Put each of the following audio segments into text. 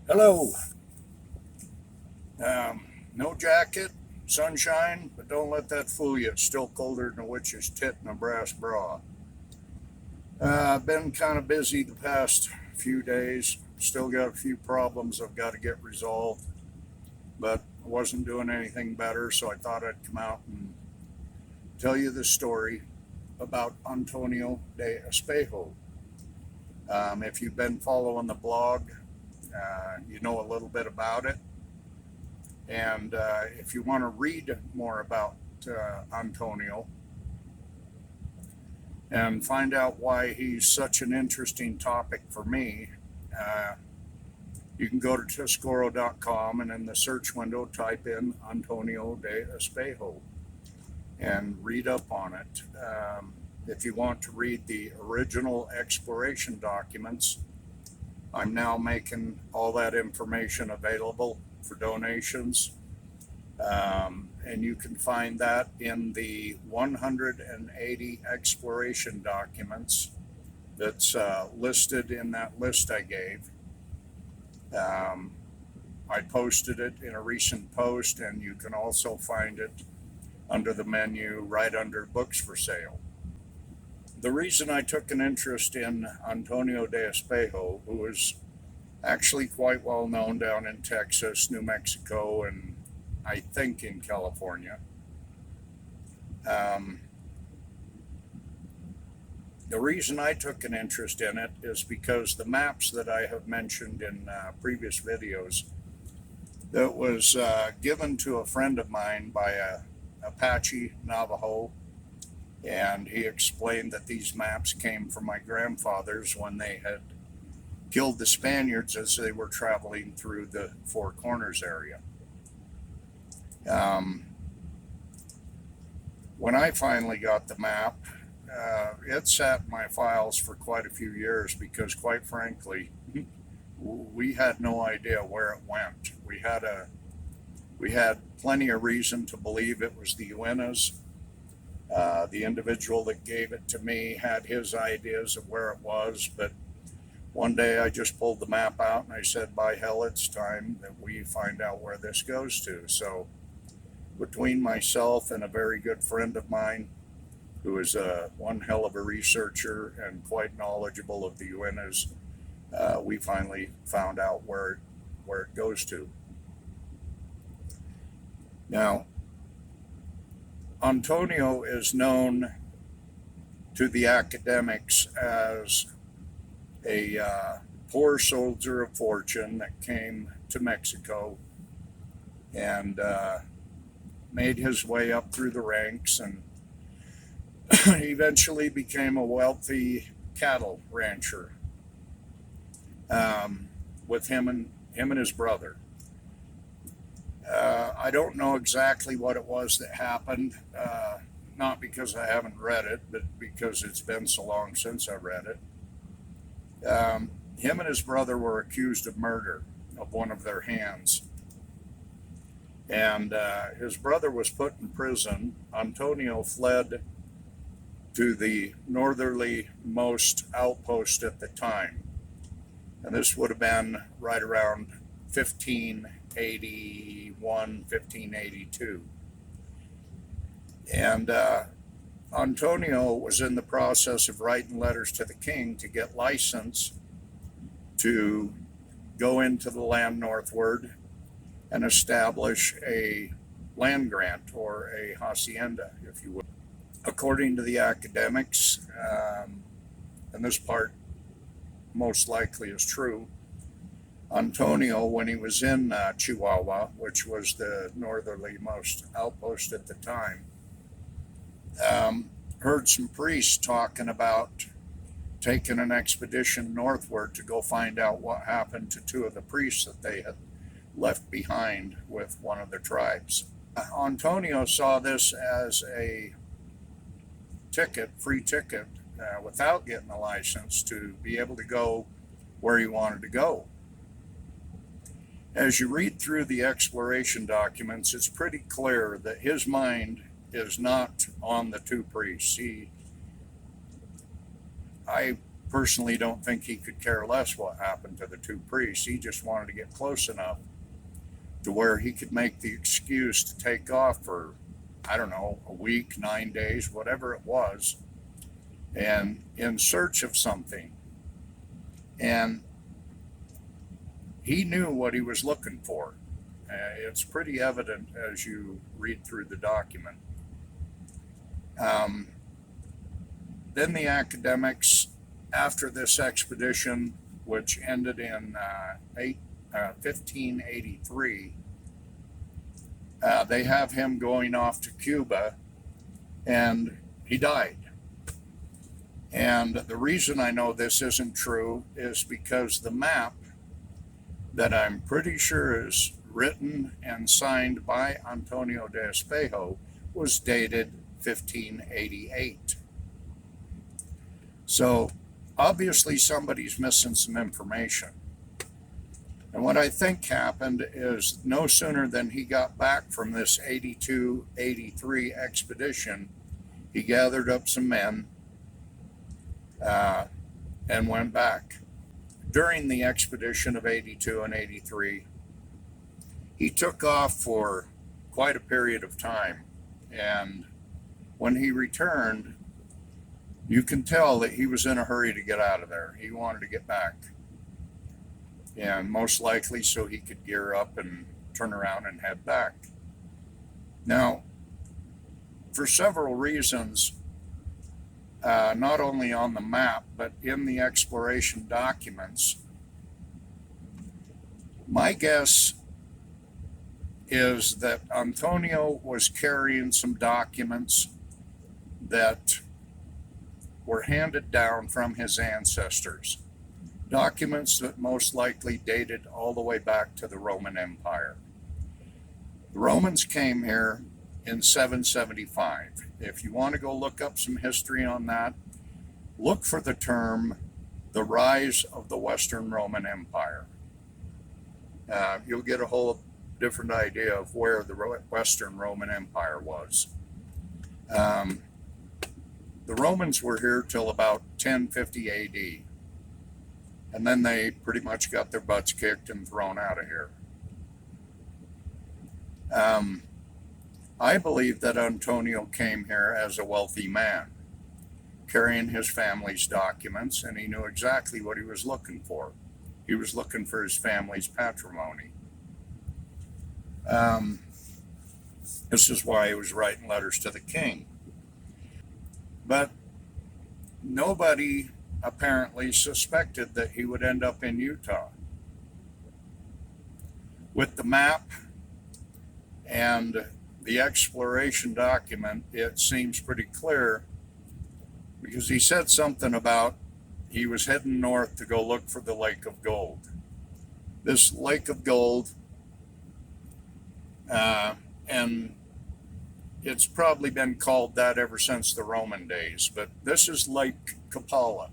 Hello. No jacket, sunshine, but don't let that fool you. It's still colder than a witch's tit in a brass bra. I've been kind of busy the past few days. Still got a few problems I've got to get resolved, but I wasn't doing anything better, so I thought I'd come out and tell you the story about Antonio de Espejo. If you've been following the blog, you know a little bit about it. And if you want to read more about Antonio and find out why he's such an interesting topic for me, uh, you can go to Tescoro.com and in the search window type in Antonio de Espejo and read up on it. If you want to read the original exploration documents, I'm now making all that information available for donations. And you can find that in the 180 exploration documents that's listed in that list I gave. I posted it in a recent post, and you can also find it under the menu right under books for sale. The reason I took an interest in Antonio de Espejo, who is actually quite well known down in Texas, New Mexico, and I think in California. Um, the reason I took an interest in it is because the maps that I have mentioned in previous videos that was given to a friend of mine by a Apache Navajo, and he explained that these maps came from my grandfathers when they had killed the Spaniards as they were traveling through the Four Corners area. Um, when I finally got the map, it sat in my files for quite a few years because, quite frankly, we had no idea where it went. We had plenty of reason to believe it was the Uintas. The individual that gave it to me had his ideas of where it was, but one day I just pulled the map out and I said, by hell, it's time that we find out where this goes to. So between myself and a very good friend of mine, who is one hell of a researcher and quite knowledgeable of the Uintas, we finally found out where it goes to. Now, Antonio is known to the academics as a poor soldier of fortune that came to Mexico and made his way up through the ranks and eventually became a wealthy cattle rancher with him and his brother. I don't know exactly what it was that happened, not because I haven't read it, but because it's been so long since I read it. Him and his brother were accused of murder of one of their hands. And his brother was put in prison. Antonio fled to the northerly most outpost at the time. And this would have been right around 1581, 1582. And Antonio was in the process of writing letters to the king to get license to go into the land northward and establish a land grant or a hacienda, if you will. According to the academics, and this part most likely is true, Antonio, when he was in Chihuahua, which was the northerly most outpost at the time, heard some priests talking about taking an expedition northward to go find out what happened to two of the priests that they had left behind with one of the tribes. Antonio saw this as a free ticket, without getting a license to be able to go where he wanted to go. As you read through the exploration documents, it's pretty clear that his mind is not on the two priests. I personally don't think he could care less what happened to the two priests. He just wanted to get close enough to where he could make the excuse to take off for, I don't know, a week, 9 days, whatever it was, and in search of something. And he knew what he was looking for. It's pretty evident as you read through the document. Then the academics, after this expedition, which ended in 1583, they have him going off to Cuba, and he died. And the reason I know this isn't true is because the map that I'm pretty sure is written and signed by Antonio de Espejo was dated 1588. So obviously somebody's missing some information. And what I think happened is no sooner than he got back from this 82-83 expedition, he gathered up some men and went back. During the expedition of 82 and 83, he took off for quite a period of time. And when he returned, you can tell that he was in a hurry to get out of there. He wanted to get back. And most likely so he could gear up and turn around and head back. Now, for several reasons, not only on the map, but in the exploration documents, my guess is that Antonio was carrying some documents that were handed down from his ancestors. Documents that most likely dated all the way back to the Roman Empire. The Romans came here in 775. If you want to go look up some history on that, look for the term, the rise of the Western Roman Empire. You'll get a whole different idea of where the Western Roman Empire was. The Romans were here till about 1050 AD. And then they pretty much got their butts kicked and thrown out of here. I believe that Antonio came here as a wealthy man, carrying his family's documents, and he knew exactly what he was looking for. He was looking for his family's patrimony. This is why he was writing letters to the king. But nobody apparently suspected that he would end up in Utah. With the map and the exploration document, it seems pretty clear, because he said something about he was heading north to go look for the Lake of Gold. This Lake of Gold, and it's probably been called that ever since the Roman days, but this is Lake Copala.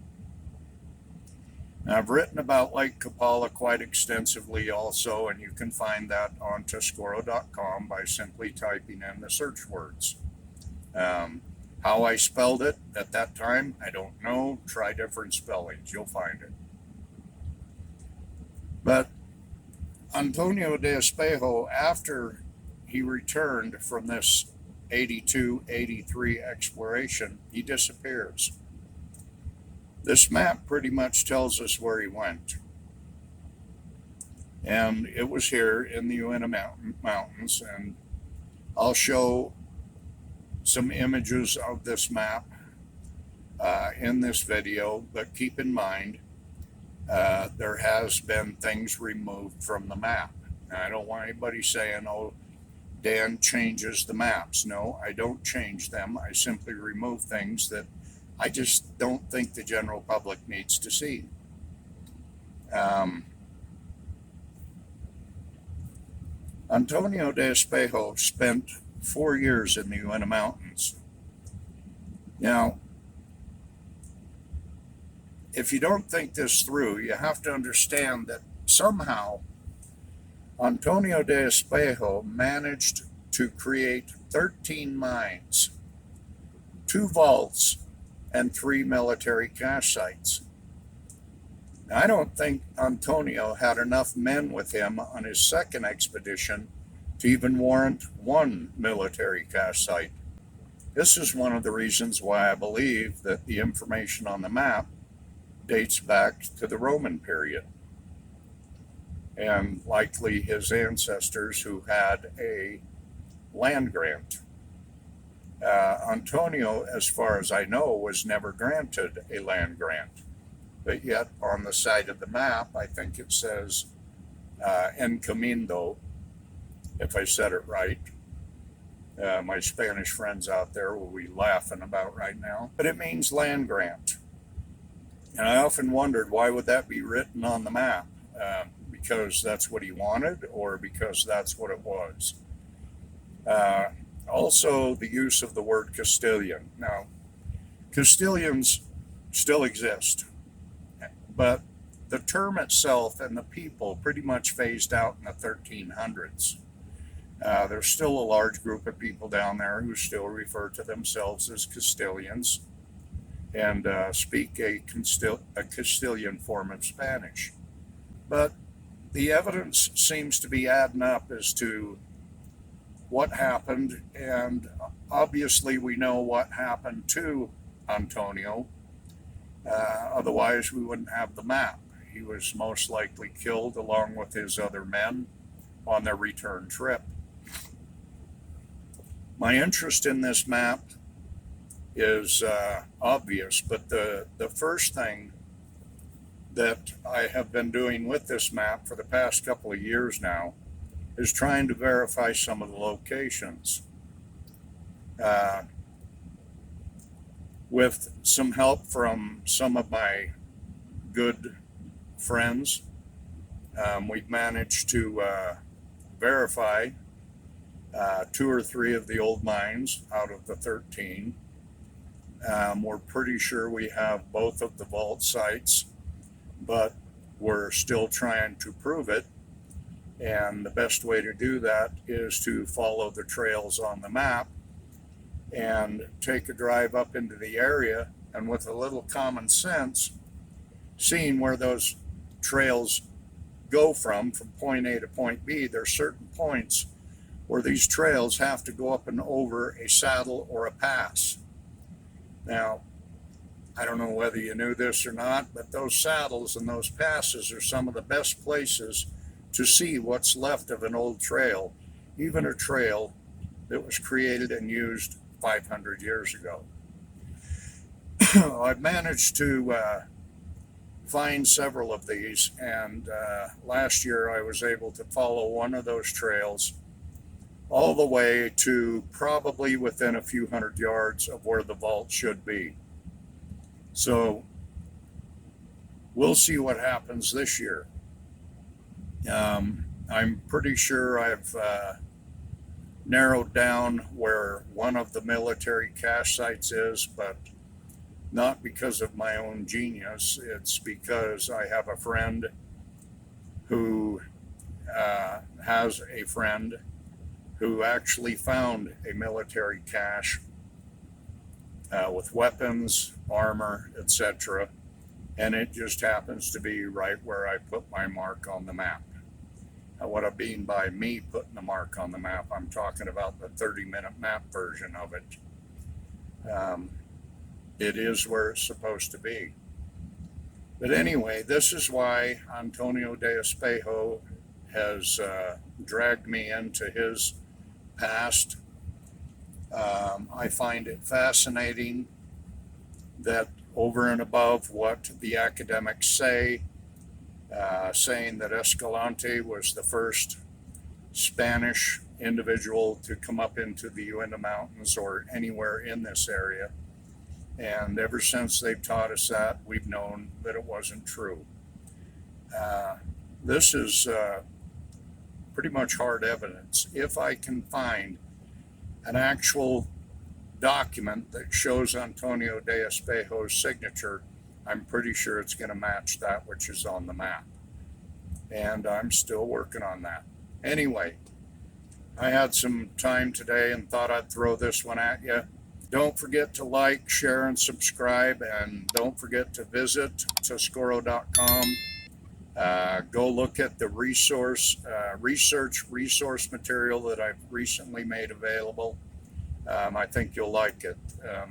Now, I've written about Lake Copala quite extensively also, and you can find that on Tescoro.com by simply typing in the search words. How I spelled it at that time, I don't know. Try different spellings, you'll find it. But Antonio de Espejo, after he returned from this 82-83 exploration, he disappears. This map pretty much tells us where he went. And it was here in the Uinta Mountains, and I'll show some images of this map in this video, but keep in mind there has been things removed from the map. Now, I don't want anybody saying, oh, Dan changes the maps. No, I don't change them. I simply remove things that I just don't think the general public needs to see. Antonio de Espejo spent 4 years in the Uinta Mountains. Now, if you don't think this through, you have to understand that somehow Antonio de Espejo managed to create 13 mines, 2 vaults, and 3 military cache sites. I don't think Antonio had enough men with him on his second expedition to even warrant one military cache site. This is one of the reasons why I believe that the information on the map dates back to the Roman period, and likely his ancestors who had a land grant. Antonio, as far as I know, was never granted a land grant, but yet on the side of the map, I think it says Encomiendo, if I said it right. My Spanish friends out there will be laughing about right now, but it means land grant. And I often wondered, why would that be written on the map? Because that's what he wanted, or because that's what it was? Also, the use of the word Castilian. Now, Castilians still exist, but the term itself and the people pretty much phased out in the 1300s. There's still a large group of people down there who still refer to themselves as Castilians and speak a Castilian form of Spanish. But the evidence seems to be adding up as to what happened, and obviously we know what happened to Antonio. Otherwise, we wouldn't have the map. He was most likely killed along with his other men on their return trip. My interest in this map is obvious, but the first thing that I have been doing with this map for the past couple of years now is trying to verify some of the locations. With some help from some of my good friends, we've managed to verify 2 or 3 of the old mines out of the 13. We're pretty sure we have both of the vault sites, but we're still trying to prove it. And the best way to do that is to follow the trails on the map and take a drive up into the area, and with a little common sense, seeing where those trails go from point A to point B. There's certain points where these trails have to go up and over a saddle or a pass. Now, I don't know whether you knew this or not, but those saddles and those passes are some of the best places to see what's left of an old trail, even a trail that was created and used 500 years ago. I've managed to find several of these, and last year I was able to follow one of those trails all the way to probably within a few hundred yards of where the vault should be. So we'll see what happens this year. I'm pretty sure I've narrowed down where one of the military cache sites is, but not because of my own genius. It's because I have a friend who has a friend who actually found a military cache with weapons, armor, etc. And it just happens to be right where I put my mark on the map. What I mean by me putting the mark on the map, I'm talking about the 30-minute map version of it. It is where it's supposed to be. But anyway, this is why Antonio de Espejo has dragged me into his past. I find it fascinating that over and above what the academics say, saying that Escalante was the first Spanish individual to come up into the Uinta Mountains or anywhere in this area. And ever since they've taught us that, we've known that it wasn't true. This is pretty much hard evidence. If I can find an actual document that shows Antonio de Espejo's signature, I'm pretty sure it's going to match that which is on the map. And I'm still working on that. Anyway, I had some time today and thought I'd throw this one at you. Don't forget to like, share, and subscribe. And don't forget to visit Toscoro.com. Go look at the research resource material that I've recently made available. I think you'll like it.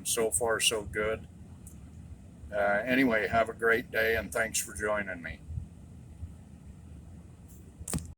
So far, so good. Anyway, have a great day, and thanks for joining me.